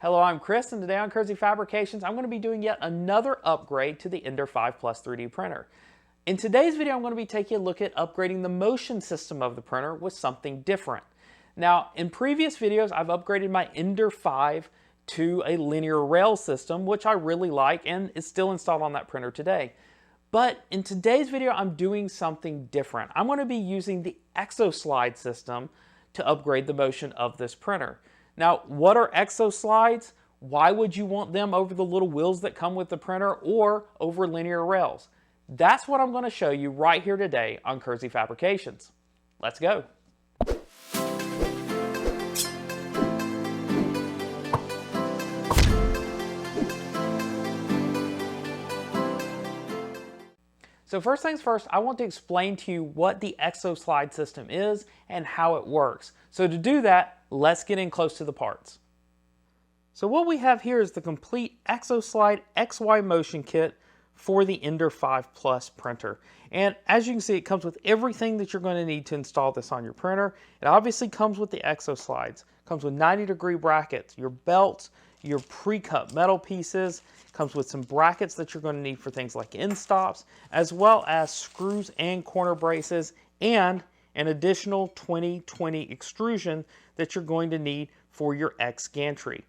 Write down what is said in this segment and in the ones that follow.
Hello, I'm Chris, and today on Crazy Fabrications, I'm going to be doing yet another upgrade to the Ender 5 Plus 3D printer. In today's video, I'm going to be taking a look at upgrading the motion system of the printer with something different. Now, in previous videos, I've upgraded my Ender 5 to a linear rail system, which I really like and is still installed on that printer today. But in today's video, I'm doing something different. I'm going to be using the ExoSlide system to upgrade the motion of this printer. Now, what are ExoSlides? Why would you want them over the little wheels that come with the printer or over linear rails? That's what I'm going to show you right here today on Crazy Fabrications. Let's go. So first things first, I want to explain to you what the ExoSlide system is and how it works. So to do that, let's get in close to the parts. So what we have here is the complete ExoSlide XY motion kit for the Ender 5 Plus printer. And as you can see, it comes with everything that you're going to need to install this on your printer. It obviously comes with the ExoSlides. It comes with 90-degree brackets, your belts, your pre-cut metal pieces. It comes with some brackets that you're going to need for things like end stops, as well as screws and corner braces, and an additional 20/20 extrusion that you're going to need for your X gantry.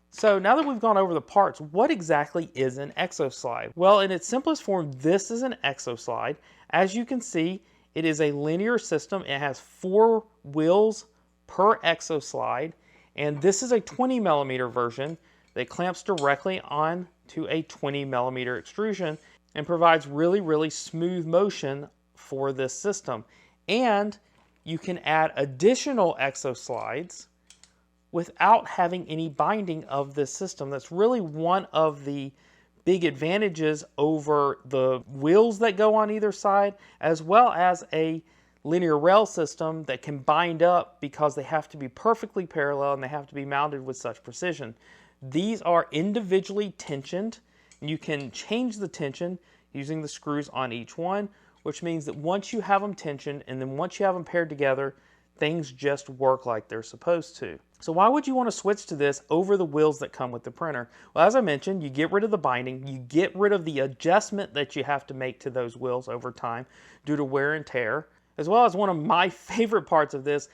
So now that we've gone over the parts, what exactly is an ExoSlide? Well, in its simplest form, this is an ExoSlide. As you can see, it is a linear system. It has 4 wheels per ExoSlide, and this is a 20mm version that clamps directly on to a 20mm extrusion and provides really smooth motion for this system. And you can add additional ExoSlides without having any binding of this system. That's really one of the big advantages over the wheels that go on either side, as well as a linear rail system that can bind up because they have to be perfectly parallel and they have to be mounted with such precision. These are individually tensioned. You can change the tension using the screws on each one, which means that once you have them tensioned and then once you have them paired together, things just work like they're supposed to. So why would you want to switch to this over the wheels that come with the printer? Well, as I mentioned, you get rid of the binding, you get rid of the adjustment that you have to make to those wheels over time due to wear and tear, as well as one of my favorite parts of this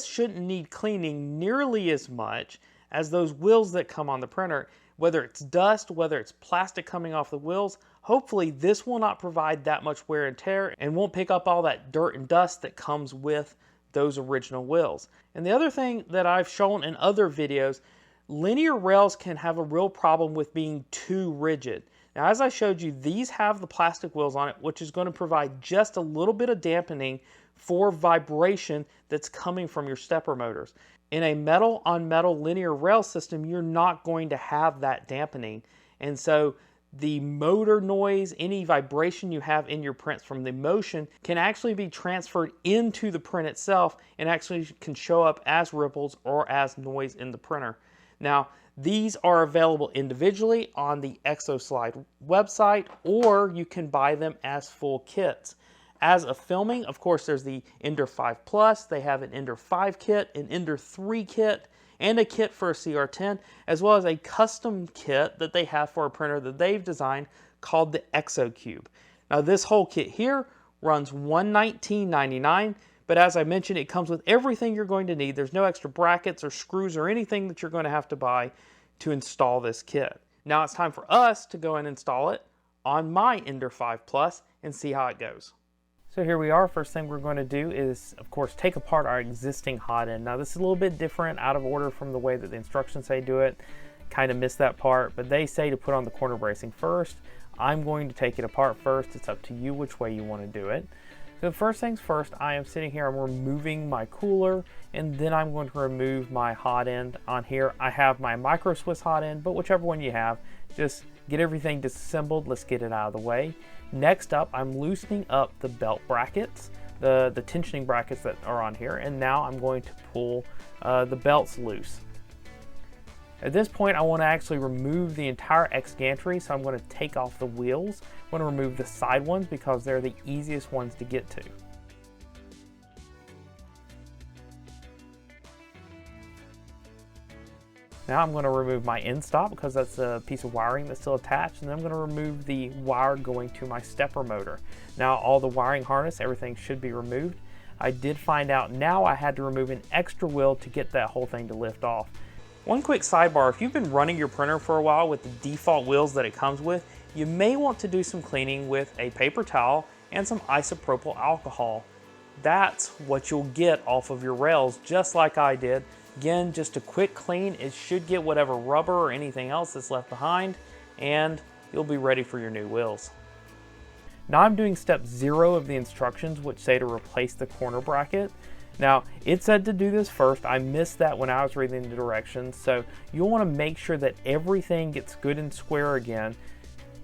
shouldn't need cleaning nearly as much as those wheels that come on the printer. Whether it's dust, whether it's plastic coming off the wheels, hopefully this will not provide that much wear and tear and won't pick up all that dirt and dust that comes with those original wheels. And the other thing that I've shown in other videos, linear rails can have a real problem with being too rigid. Now, as I showed you, these have the plastic wheels on it, which is going to provide just a little bit of dampening for vibration that's coming from your stepper motors. In a metal on metal linear rail system, you're not going to have that dampening. And so the motor noise, any vibration you have in your prints from the motion can actually be transferred into the print itself and actually can show up as ripples or as noise in the printer. Now, these are available individually on the ExoSlide website, or you can buy them as full kits. As a filming, of course, there's the Ender 5 Plus. They have an Ender 5 kit, an Ender 3 kit, and a kit for a CR10, as well as a custom kit that they have for a printer that they've designed called the ExoCube. Now, this whole kit here runs $119.99, but as I mentioned, it comes with everything you're going to need. There's no extra brackets or screws or anything that you're going to have to buy to install this kit. Now it's time for us to go and install it on my Ender 5 Plus and see how it goes. So here we are. First thing we're going to do is, of course, take apart our existing hot end. Now this is a little bit different, out of order from the way that the instructions say do it. Kind of missed that part, but they say to put on the corner bracing first. I'm going to take it apart first. It's up to you which way you want to do it. So first things first, I am sitting here, I'm removing my cooler, and then I'm going to remove my hot end. On here, I have my micro Swiss hot end, but whichever one you have, just get everything disassembled. Let's get it out of the way. Next up, I'm loosening up the belt brackets, the tensioning brackets that are on here, and now I'm going to pull the belts loose. At this point, I want to actually remove the entire X gantry, so I'm going to take off the wheels. I'm going to remove the side ones because they're the easiest ones to get to. Now I'm going to remove my end stop because that's a piece of wiring that's still attached, and then I'm going to remove the wire going to my stepper motor. Now all the wiring harness, everything should be removed. I did find out now I had to remove an extra wheel to get that whole thing to lift off. One quick sidebar, if you've been running your printer for a while with the default wheels that it comes with, you may want to do some cleaning with a paper towel and some isopropyl alcohol. That's what you'll get off of your rails, just like I did. Again, just a quick clean. It should get whatever rubber or anything else that's left behind, and you'll be ready for your new wheels. Now I'm doing step 0 of the instructions, which say to replace the corner bracket. Now, it said to do this first. I missed that when I was reading the directions, so you'll want to make sure that everything gets good and square again,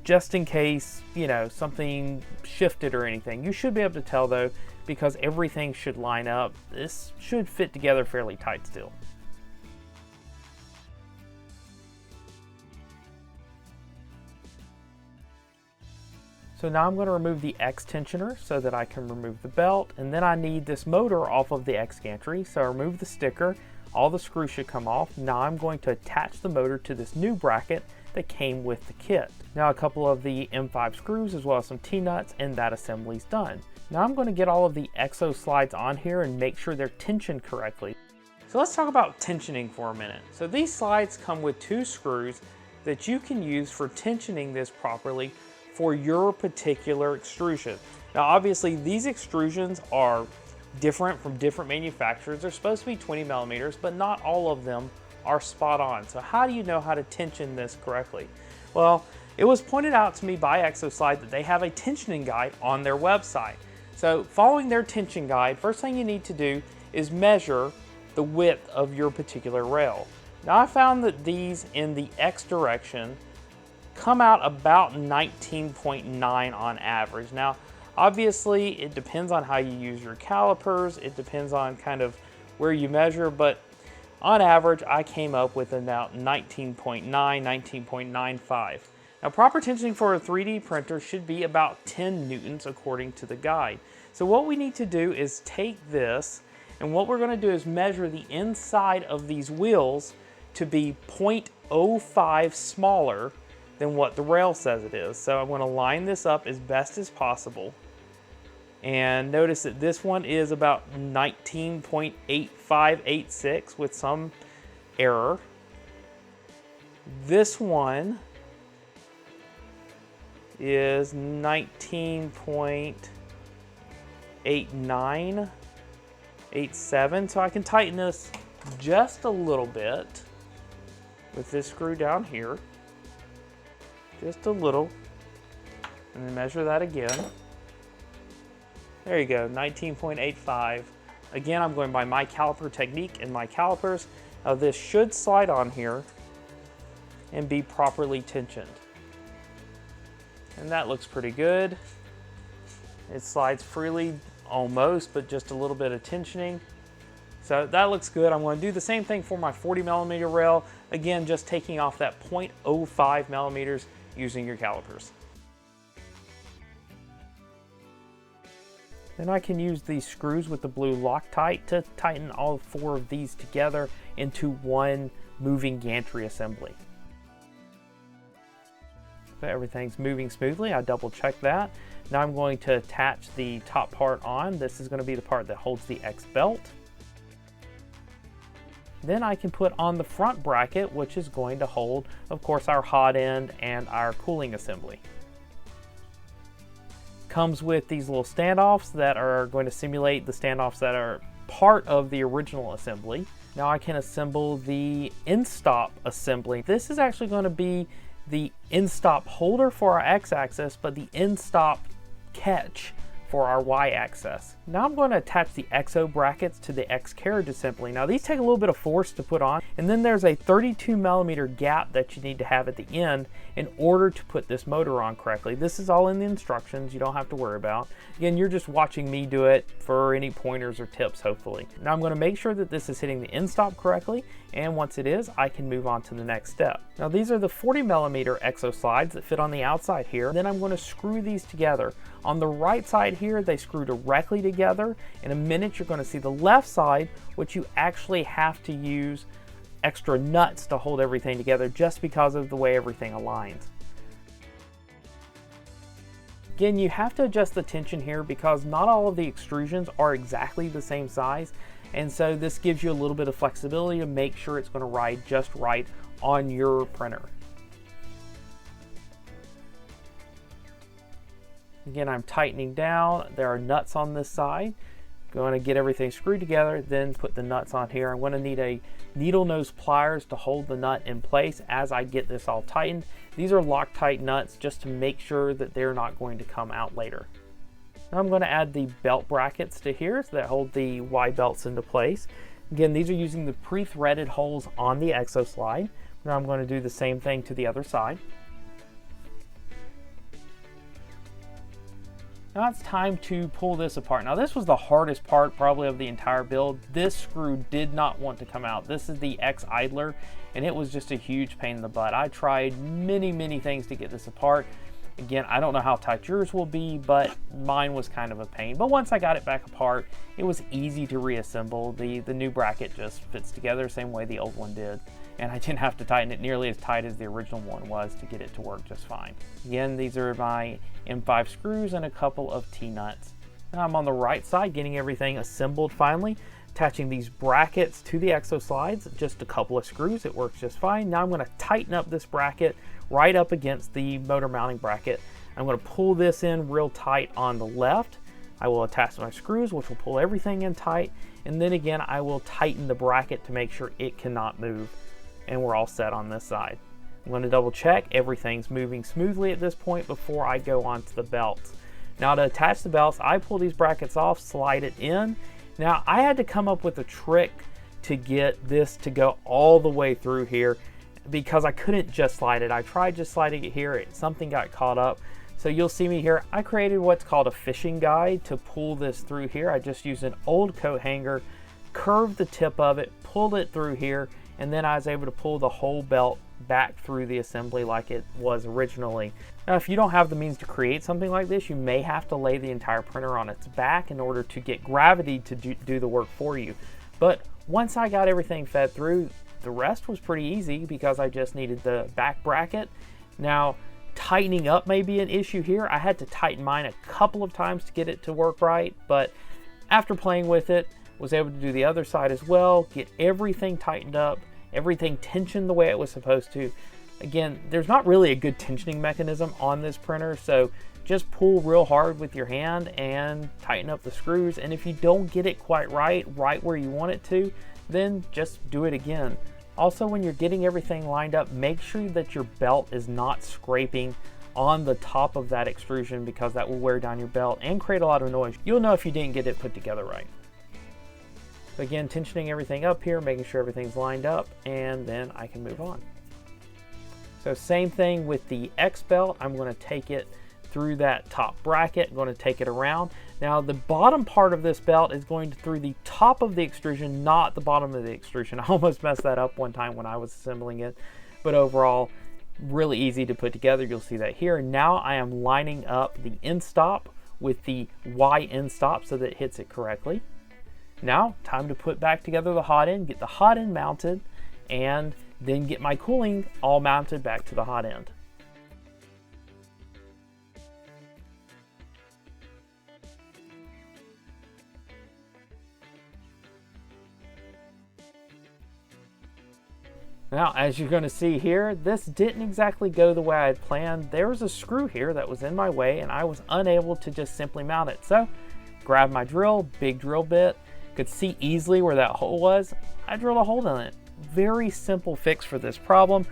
just in case, you know, something shifted or anything. You should be able to tell though, because everything should line up. This should fit together fairly tight still. So now I'm going to remove the X tensioner so that I can remove the belt, and then I need this motor off of the X gantry. So I remove the sticker, all the screws should come off. Now I'm going to attach the motor to this new bracket that came with the kit. Now a couple of the M5 screws as well as some T-nuts, and that assembly's done. Now I'm going to get all of the ExoSlides on here and make sure they're tensioned correctly. So let's talk about tensioning for a minute. So these slides come with 2 screws that you can use for tensioning this properly for your particular extrusion. Now obviously these extrusions are different from different manufacturers. They're supposed to be 20 millimeters, but not all of them are spot on. So how do you know how to tension this correctly? Well, it was pointed out to me by ExoSlide that they have a tensioning guide on their website. So following their tension guide, first thing you need to do is measure the width of your particular rail. Now I found that these in the X direction come out about 19.9 on average. Now obviously it depends on how you use your calipers, it depends on kind of where you measure, but on average I came up with about 19.9, 19.95. Now proper tensioning for a 3D printer should be about 10 newtons according to the guide. So what we need to do is take this, and what we're going to do is measure the inside of these wheels to be 0.05 smaller than what the rail says it is. So I'm going to line this up as best as possible. And notice that this one is about 19.8586 with some error. This one is 19.8987. So I can tighten this just a little bit with this screw down here. Just a little, and then measure that again. There you go, 19.85. Again, I'm going by my caliper technique and my calipers. Now this should slide on here and be properly tensioned. And that looks pretty good. It slides freely almost, but just a little bit of tensioning. So that looks good. I'm going to do the same thing for my 40 millimeter rail. Again, just taking off that 0.05 millimeters using your calipers. Then I can use these screws with the blue Loctite to tighten all 4 of these together into one moving gantry assembly. So everything's moving smoothly. I double check that. Now I'm going to attach the top part on. This is going to be the part that holds the X belt. Then I can put on the front bracket, which is going to hold, of course, our hot end and our cooling assembly. Comes with these little standoffs that are going to simulate the standoffs that are part of the original assembly. Now I can assemble the end stop assembly. This is actually going to be the end stop holder for our X-axis, but the end stop catch for our Y-axis. Now I'm going to attach the Exo brackets to the X carriage assembly. Now these take a little bit of force to put on, and then there's a 32 millimeter gap that you need to have at the end in order to put this motor on correctly. This is all in the instructions, you don't have to worry about. Again, you're just watching me do it for any pointers or tips, hopefully. Now I'm going to make sure that this is hitting the end stop correctly, and once it is, I can move on to the next step. Now these are the 40 millimeter ExoSlides that fit on the outside here. Then I'm going to screw these together. On the right side here, they screw directly together. In a minute, you're going to see the left side, which you actually have to use extra nuts to hold everything together just because of the way everything aligns. Again, you have to adjust the tension here because not all of the extrusions are exactly the same size, and so this gives you a little bit of flexibility to make sure it's going to ride just right on your printer. Again, I'm tightening down. There are nuts on this side. Going to get everything screwed together, then put the nuts on here. I'm going to need a needle nose pliers to hold the nut in place as I get this all tightened. These are Loctite nuts just to make sure that they're not going to come out later. Now I'm going to add the belt brackets to here so that hold the Y belts into place. Again, these are using the pre-threaded holes on the ExoSlide. Now I'm going to do the same thing to the other side. Now it's time to pull this apart. Now this was the hardest part probably of the entire build. This screw did not want to come out. This is the X idler, and it was just a huge pain in the butt. I tried many things to get this apart. Again, I don't know how tight yours will be, but mine was kind of a pain. But once I got it back apart, it was easy to reassemble. The new bracket just fits together same way the old one did. And I didn't have to tighten it nearly as tight as the original one was to get it to work just fine. Again, these are my M5 screws and a couple of T-nuts. Now I'm on the right side getting everything assembled finally, attaching these brackets to the ExoSlides, just a couple of screws, it works just fine. Now I'm going to tighten up this bracket right up against the motor mounting bracket. I'm going to pull this in real tight on the left. I will attach my screws, which will pull everything in tight, and then again I will tighten the bracket to make sure it cannot move. And we're all set on this side. I'm going to double check everything's moving smoothly at this point before I go on to the belts. Now to attach the belts, I pull these brackets off, slide it in. Now I had to come up with a trick to get this to go all the way through here because I couldn't just slide it. I tried just sliding it here, something got caught up. So you'll see me here, I created what's called a fishing guide to pull this through here. I just used an old coat hanger, curved the tip of it, pulled it through here, and then I was able to pull the whole belt back through the assembly like it was originally. Now if you don't have the means to create something like this, you may have to lay the entire printer on its back in order to get gravity to do the work for you. But once I got everything fed through, the rest was pretty easy because I just needed the back bracket. Now tightening up may be an issue here. I had to tighten mine a couple of times to get it to work right, but after playing with it, was able to do the other side as well, get everything tightened up, everything tensioned the way it was supposed to. Again, there's not really a good tensioning mechanism on this printer, so just pull real hard with your hand and tighten up the screws. And if you don't get it quite right where you want it to, then just do it again. Also, when you're getting everything lined up, make sure that your belt is not scraping on the top of that extrusion because that will wear down your belt and create a lot of noise. You'll know if you didn't get it put together right. Again, tensioning everything up here, making sure everything's lined up, and then I can move on. So same thing with the X belt. I'm going to take it through that top bracket. I'm going to take it around. Now the bottom part of this belt is going through the top of the extrusion, not the bottom of the extrusion. I almost messed that up one time when I was assembling it, but overall, really easy to put together. You'll see that here. Now I am lining up the end stop with the Y end stop so that it hits it correctly. Now, time to put back together the hot end, get the hot end mounted, and then get my cooling all mounted back to the hot end. Now, as you're going to see here, this didn't exactly go the way I had planned. There was a screw here that was in my way, and I was unable to just simply mount it. So, grabbed my drill, big drill bit, could see easily where that hole was. I drilled a hole in it. Very simple fix for this problem.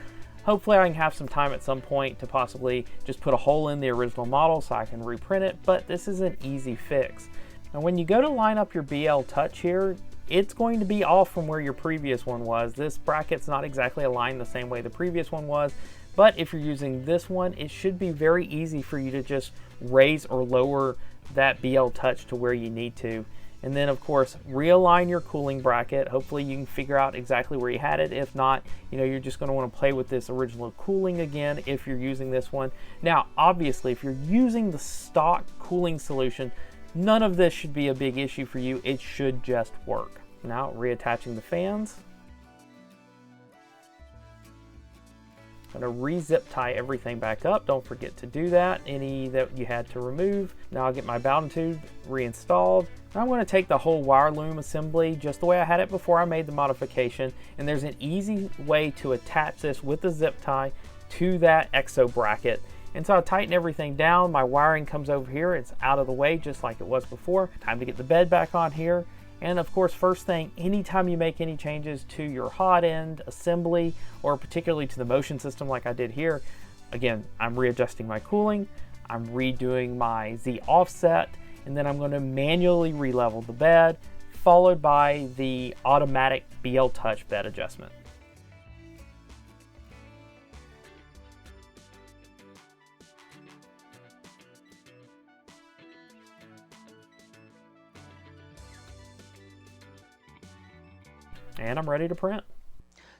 Hopefully I can have some time at some point to possibly just put a hole in the original model so I can reprint it, but this is an easy fix. Now when you go to line up your BL Touch here, it's going to be off from where your previous one was. This bracket's not exactly aligned the same way the previous one was, but if you're using this one, it should be very easy for you to just raise or lower that BL Touch to where you need to. And then of course, realign your cooling bracket. Hopefully you can figure out exactly where you had it. If not, you're just going to want to play with this original cooling again if you're using this one. Now, obviously, if you're using the stock cooling solution, none of this should be a big issue for you. It should just work. Now, reattaching the fans. I'm going to re-zip tie everything back up. Don't forget to do that, any that you had to remove. Now I'll get my bowden tube reinstalled. Now I'm going to take the whole wire loom assembly just the way I had it before I made the modification, and there's an easy way to attach this with the zip tie to that exo bracket. And so I tighten everything down. My wiring comes over here. It's out of the way just like it was before. Time to get the bed back on here. And of course, first thing, anytime you make any changes to your hot end assembly, or particularly to the motion system like I did here, again, I'm readjusting my cooling, I'm redoing my Z offset, and then I'm going to manually re-level the bed, followed by the automatic BL Touch bed adjustment. And I'm ready to print.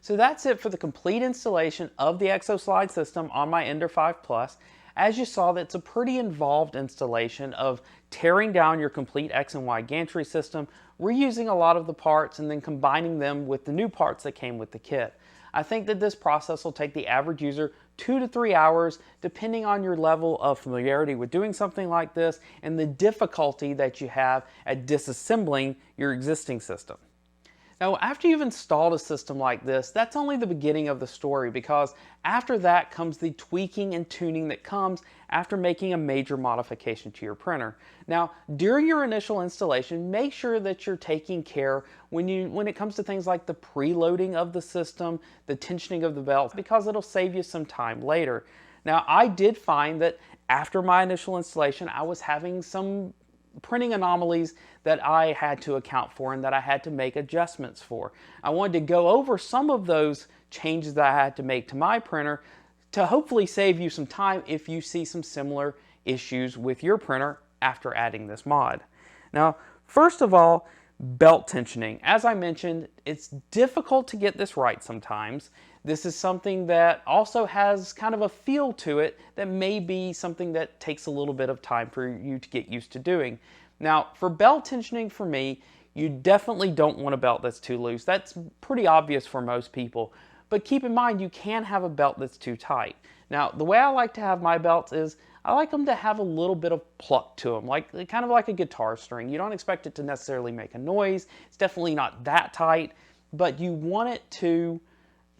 So that's it for the complete installation of the ExoSlide system on my Ender 5 Plus. As you saw, that's a pretty involved installation of tearing down your complete X and Y gantry system, reusing a lot of the parts, and then combining them with the new parts that came with the kit. I think that this process will take the average user 2 to 3 hours, depending on your level of familiarity with doing something like this and the difficulty that you have at disassembling your existing system. Now, after you've installed a system like this, that's only the beginning of the story, because after that comes the tweaking and tuning that comes after making a major modification to your printer. Now, during your initial installation, make sure that you're taking care when it comes to things like the preloading of the system, the tensioning of the belt, because it'll save you some time later. Now, I did find that after my initial installation, I was having some printing anomalies that I had to account for and that I had to make adjustments for. I wanted to go over some of those changes that I had to make to my printer to hopefully save you some time if you see some similar issues with your printer after adding this mod. Now, first of all, belt tensioning. As I mentioned, it's difficult to get this right sometimes. This is something that also has kind of a feel to it that may be something that takes a little bit of time for you to get used to doing. Now, for belt tensioning for me, you definitely don't want a belt that's too loose. That's pretty obvious for most people. But keep in mind, you can have a belt that's too tight. Now, the way I like to have my belts is I like them to have a little bit of pluck to them, kind of like a guitar string. You don't expect it to necessarily make a noise. It's definitely not that tight, but you want it to,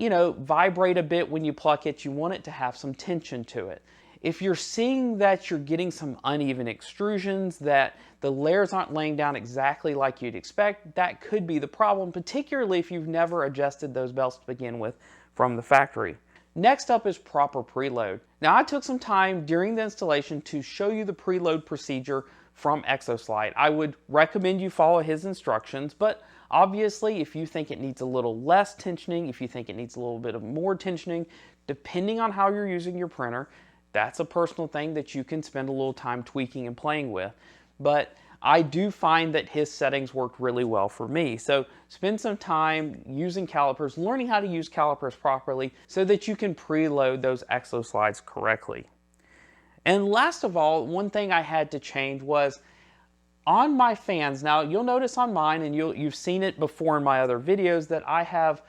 vibrate a bit when you pluck it. You want it to have some tension to it. If you're seeing that you're getting some uneven extrusions, that the layers aren't laying down exactly like you'd expect, that could be the problem, particularly if you've never adjusted those belts to begin with from the factory. Next up is proper preload. Now, I took some time during the installation to show you the preload procedure from ExoSlide. I would recommend you follow his instructions, but obviously if you think it needs a little less tensioning, if you think it needs a little bit of more tensioning, depending on how you're using your printer, that's a personal thing that you can spend a little time tweaking and playing with. But I do find that his settings worked really well for me. So spend some time using calipers, learning how to use calipers properly so that you can preload those ExoSlides correctly. And last of all, one thing I had to change was on my fans. Now, you'll notice on mine, and you've seen it before in my other videos, that I have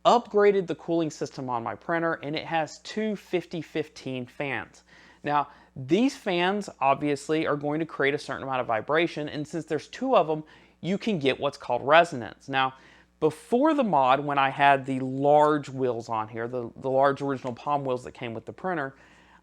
upgraded the cooling system on my printer, and it has two 50-15 fans. Now, these fans obviously are going to create a certain amount of vibration, and since there's two of them, you can get what's called resonance. Now, before the mod, when I had the large wheels on here, the large original palm wheels that came with the printer,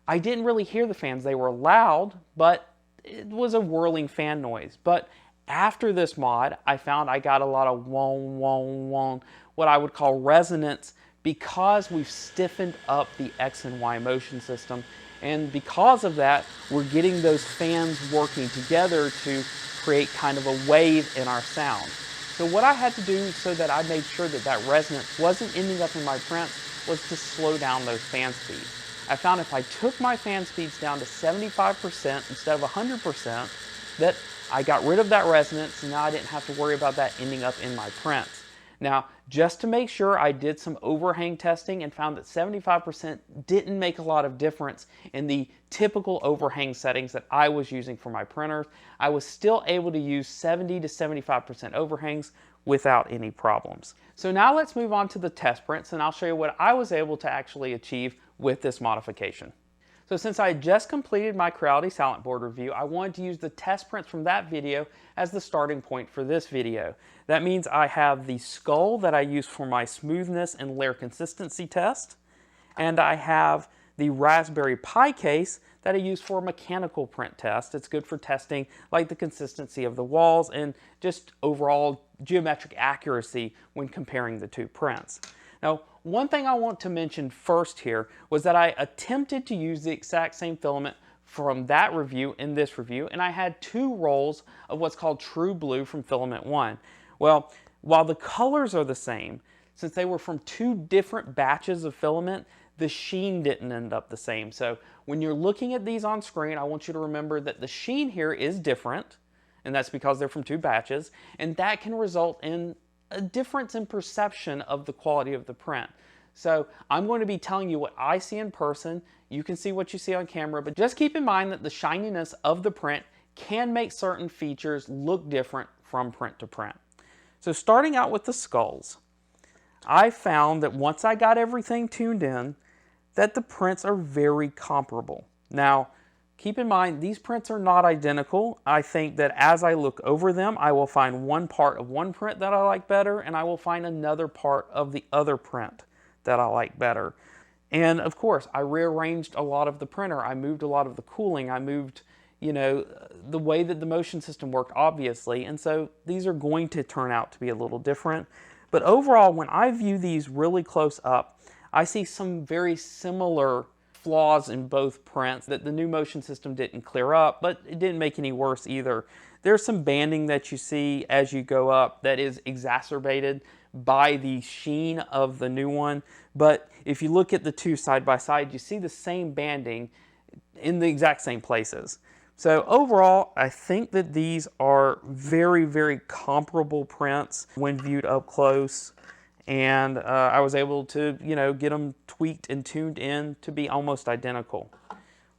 I didn't really hear the fans. They were loud, but it was a whirling fan noise. But after this mod, I found I got a lot of wong, wong, wong, what I would call resonance, because we've stiffened up the X and Y motion system. And because of that, we're getting those fans working together to create kind of a wave in our sound. So what I had to do so that I made sure that that resonance wasn't ending up in my prints was to slow down those fan speeds. I found if I took my fan speeds down to 75% instead of 100%, that I got rid of that resonance, and now I didn't have to worry about that ending up in my prints. Now, just to make sure, I did some overhang testing and found that 75% didn't make a lot of difference in the typical overhang settings that I was using for my printers. I was still able to use 70 to 75% overhangs without any problems. So now let's move on to the test prints, and I'll show you what I was able to actually achieve with this modification. So since I just completed my Creality Silent Board review, I wanted to use the test prints from that video as the starting point for this video. That means I have the skull that I use for my smoothness and layer consistency test, and I have the Raspberry Pi case that I use for a mechanical print test. It's good for testing like the consistency of the walls and just overall geometric accuracy when comparing the two prints. Now, one thing I want to mention first here was that I attempted to use the exact same filament from that review in this review, and I had 2 rolls of what's called True Blue from filament 1. Well, while the colors are the same, since they were from 2 different batches of filament, the sheen didn't end up the same. So when you're looking at these on screen, I want you to remember that the sheen here is different, and that's because they're from 2 batches, and that can result in a difference in perception of the quality of the print. So I'm going to be telling you what I see in person. You can see what you see on camera, but just keep in mind that the shininess of the print can make certain features look different from print to print. So starting out with the skulls, I found that once I got everything tuned in, that the prints are very comparable. Now, keep in mind, these prints are not identical. I think that as I look over them, I will find one part of one print that I like better, and I will find another part of the other print that I like better. And of course, I rearranged a lot of the printer. I moved a lot of the cooling. I moved, the way that the motion system worked, obviously. And so these are going to turn out to be a little different. But overall, when I view these really close up, I see some very similar flaws in both prints that the new motion system didn't clear up, but it didn't make any worse either. There's some banding that you see as you go up that is exacerbated by the sheen of the new one, but if you look at the 2 side by side, you see the same banding in the exact same places. So overall, I think that these are very, very comparable prints when viewed up close. And I was able to, get them tweaked and tuned in to be almost identical.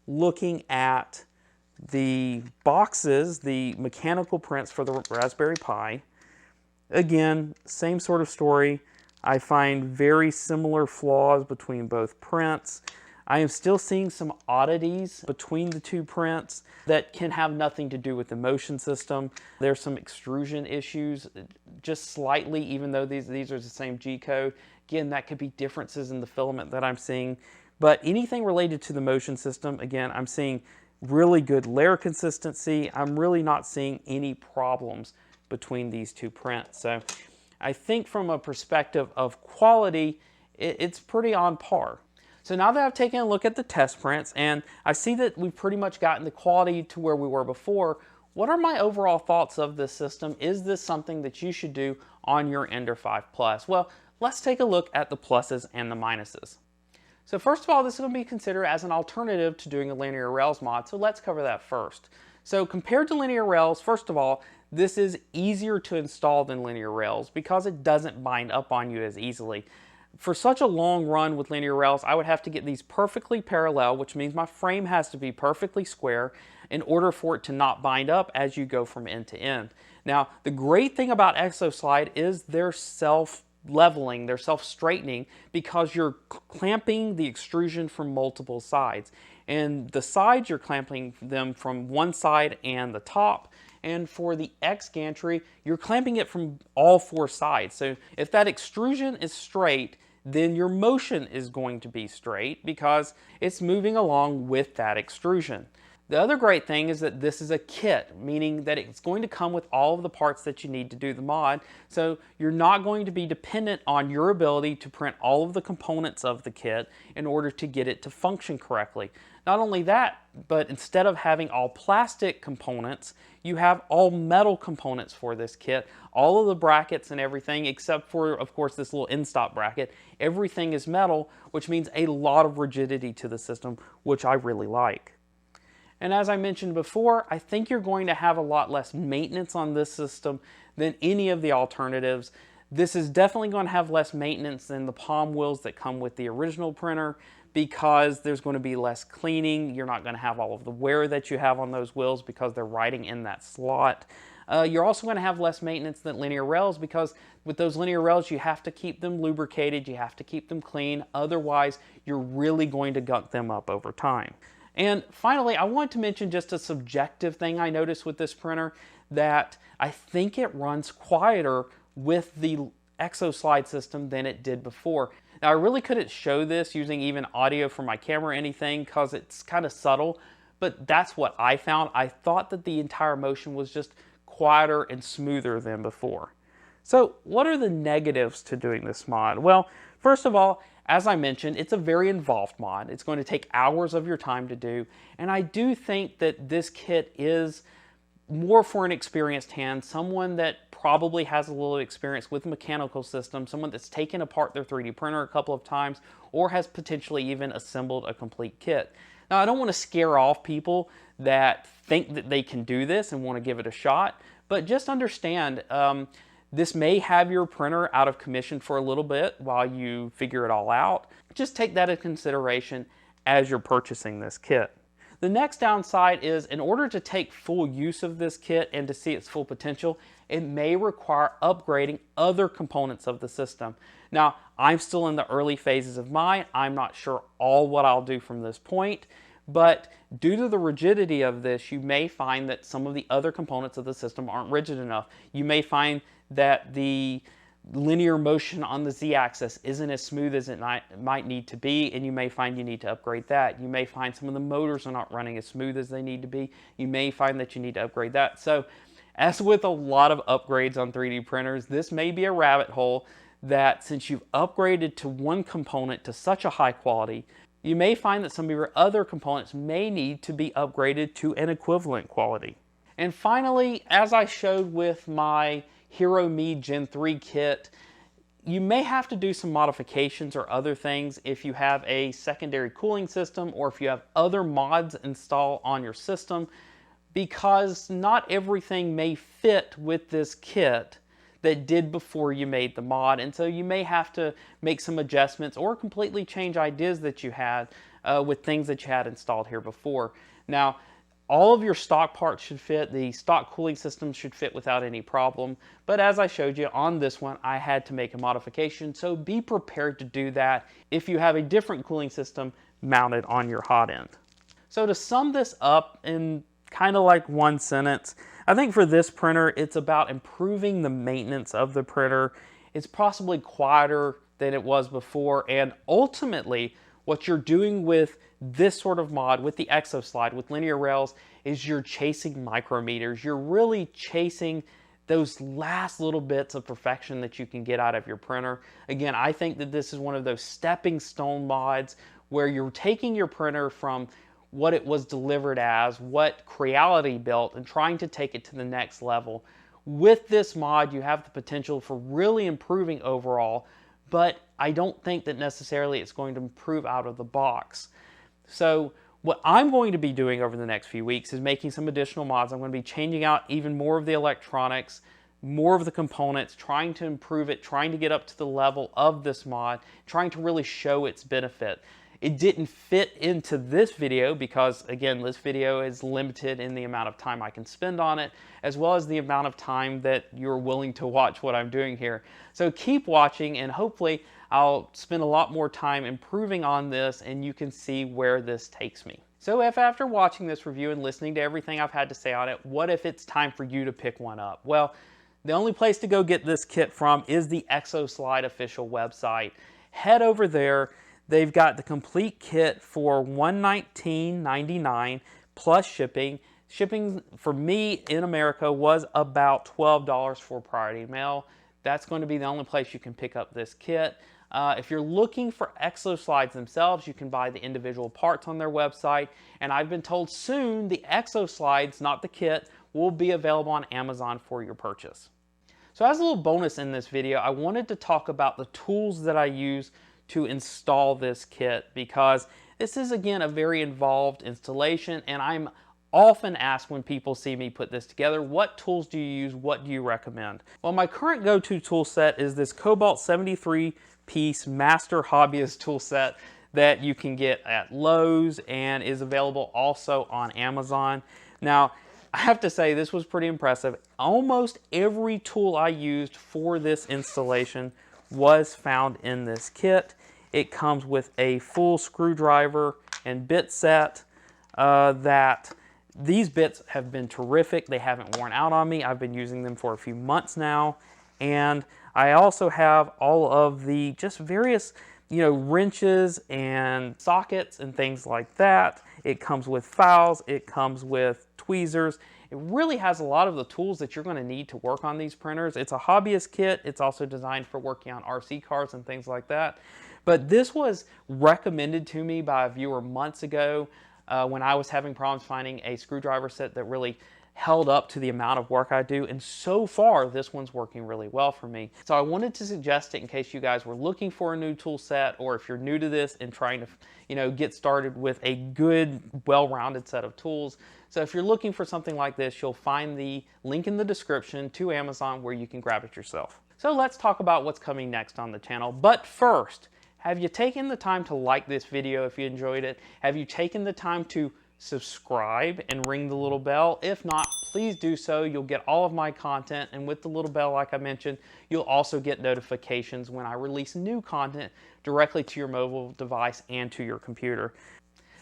Looking at the boxes, the mechanical prints for the Raspberry Pi, again, same sort of story. I find very similar flaws between both prints. I am still seeing some oddities between the 2 prints that can have nothing to do with the motion system. There's some extrusion issues, just slightly, even though these are the same G code. Again, that could be differences in the filament that I'm seeing. But anything related to the motion system, again, I'm seeing really good layer consistency. I'm really not seeing any problems between these 2 prints. So I think from a perspective of quality, it's pretty on par. So now that I've taken a look at the test prints and I see that we've pretty much gotten the quality to where we were before, what are my overall thoughts of this system? Is this something that you should do on your Ender 5 Plus? Well, let's take a look at the pluses and the minuses. So first of all, this is going to be considered as an alternative to doing a linear rails mod, so let's cover that first. So compared to linear rails, first of all, this is easier to install than linear rails because it doesn't bind up on you as easily. For such a long run with linear rails, I would have to get these perfectly parallel, which means my frame has to be perfectly square in order for it to not bind up as you go from end to end. Now, the great thing about ExoSlide is they're self-leveling, they're self-straightening because you're clamping the extrusion from multiple sides. And the sides, you're clamping them from one side and the top. And for the X gantry, you're clamping it from all 4 sides. So if that extrusion is straight, then your motion is going to be straight because it's moving along with that extrusion. The other great thing is that this is a kit, meaning that it's going to come with all of the parts that you need to do the mod. So you're not going to be dependent on your ability to print all of the components of the kit in order to get it to function correctly. Not only that, but instead of having all plastic components, you have all metal components for this kit. All of the brackets and everything, except for, of course, this little end stop bracket, everything is metal, which means a lot of rigidity to the system, which I really like. And as I mentioned before, I think you're going to have a lot less maintenance on this system than any of the alternatives. This is definitely going to have less maintenance than the palm wheels that come with the original printer because there's going to be less cleaning. You're not going to have all of the wear that you have on those wheels because they're riding in that slot. You're also going to have less maintenance than linear rails, because with those linear rails you have to keep them lubricated, you have to keep them clean, otherwise you're really going to gunk them up over time. And finally, I want to mention just a subjective thing I noticed with this printer, that I think it runs quieter with the ExoSlide system than it did before. Now, I really couldn't show this using even audio from my camera or anything because it's kind of subtle, but that's what I found. I thought that the entire motion was just quieter and smoother than before. So what are the negatives to doing this mod? Well, first of all, as I mentioned, it's a very involved mod. It's going to take hours of your time to do, and I do think that this kit is more for an experienced hand, someone that probably has a little experience with mechanical systems, someone that's taken apart their 3D printer a couple of times, or has potentially even assembled a complete kit. Now, I don't want to scare off people that think that they can do this and want to give it a shot, but just understand, this may have your printer out of commission for a little bit while you figure it all out. Just take that into consideration as you're purchasing this kit. The next downside is, in order to take full use of this kit and to see its full potential, it may require upgrading other components of the system. Now, I'm still in the early phases of mine. I'm not sure all what I'll do from this point, but due to the rigidity of this, you may find that some of the other components of the system aren't rigid enough. You may find that the linear motion on the z-axis isn't as smooth as it might need to be, and you may find you need to upgrade that. You may find some of the motors are not running as smooth as they need to be. You may find that you need to upgrade that. So, as with a lot of upgrades on 3D printers, this may be a rabbit hole that, since you've upgraded to one component to such a high quality, you may find that some of your other components may need to be upgraded to an equivalent quality. And finally, as I showed with my Hero Me Gen 3 kit, you may have to do some modifications or other things if you have a secondary cooling system or if you have other mods installed on your system, because not everything may fit with this kit that did before you made the mod, and so you may have to make some adjustments or completely change ideas that you had with things that you had installed here before. Now, all of your stock parts should fit. The stock cooling system should fit without any problem. But as I showed you on this one, I had to make a modification. So be prepared to do that if you have a different cooling system mounted on your hot end. So to sum this up in kind of like one sentence, I think for this printer, it's about improving the maintenance of the printer. It's possibly quieter than it was before. And ultimately, what you're doing with this sort of mod, with the ExoSlide, with linear rails, is you're chasing micrometers. You're really chasing those last little bits of perfection that you can get out of your printer. Again, I think that this is one of those stepping stone mods where you're taking your printer from what it was delivered as, what Creality built, and trying to take it to the next level. With this mod, you have the potential for really improving overall, but I don't think that necessarily it's going to improve out of the box. So what I'm going to be doing over the next few weeks is making some additional mods. I'm going to be changing out even more of the electronics, more of the components, trying to improve it, trying to get up to the level of this mod, trying to really show its benefit. It didn't fit into this video because, again, this video is limited in the amount of time I can spend on it, as well as the amount of time that you're willing to watch what I'm doing here. So keep watching, and hopefully I'll spend a lot more time improving on this, and you can see where this takes me. So if after watching this review and listening to everything I've had to say on it, what if it's time for you to pick one up? Well, the only place to go get this kit from is the ExoSlide official website. Head over there. They've got the complete kit for $119.99 plus shipping. Shipping for me in America was about $12 for priority mail. That's going to be the only place you can pick up this kit. If you're looking for ExoSlides themselves, you can buy the individual parts on their website. And I've been told soon the ExoSlides, not the kit, will be available on Amazon for your purchase. So as a little bonus in this video, I wanted to talk about the tools that I use to install this kit, because this is, again, a very involved installation, and I'm often asked when people see me put this together, what tools do you use, what do you recommend? Well, my current go-to tool set is this Cobalt 73-piece Master Hobbyist tool set that you can get at Lowe's and is available also on Amazon. Now, I have to say this was pretty impressive. Almost every tool I used for this installation was found in this kit. It comes with a full screwdriver and bit set that these bits have been terrific. They haven't worn out on me. I've been using them for a few months now. And I also have all of the just various, wrenches and sockets and things like that. It comes with files. It comes with tweezers. It really has a lot of the tools that you're going to need to work on these printers. It's a hobbyist kit. It's also designed for working on RC cars and things like that. But this was recommended to me by a viewer months ago when I was having problems finding a screwdriver set that really held up to the amount of work I do, and so far this one's working really well for me. So I wanted to suggest it in case you guys were looking for a new tool set, or if you're new to this and trying to get started with a good, well-rounded set of tools. So if you're looking for something like this, you'll find the link in the description to Amazon where you can grab it yourself. So let's talk about what's coming next on the channel. But first, have you taken the time to like this video if you enjoyed it? Have you taken the time to subscribe and ring the little bell? If not, please do so. You'll get all of my content, and with the little bell, like I mentioned, you'll also get notifications when I release new content directly to your mobile device and to your computer.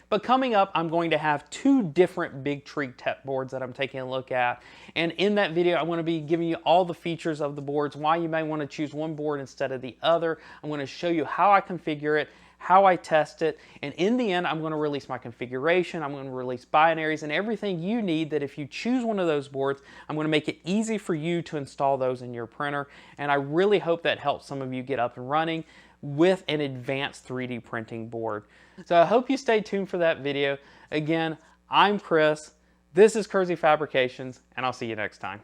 But coming up, I'm going to have 2 different Big Tree tech boards that I'm taking a look at. And in that video, I'm going to be giving you all the features of the boards, why you may want to choose one board instead of the other. I'm going to show you how I configure it, how I test it, and in the end, I'm going to release my configuration. I'm going to release binaries and everything you need that if you choose one of those boards, I'm going to make it easy for you to install those in your printer. And I really hope that helps some of you get up and running with an advanced 3D printing board. So I hope you stay tuned for that video. Again, I'm Chris. This is Kersey Fabrications, and I'll see you next time.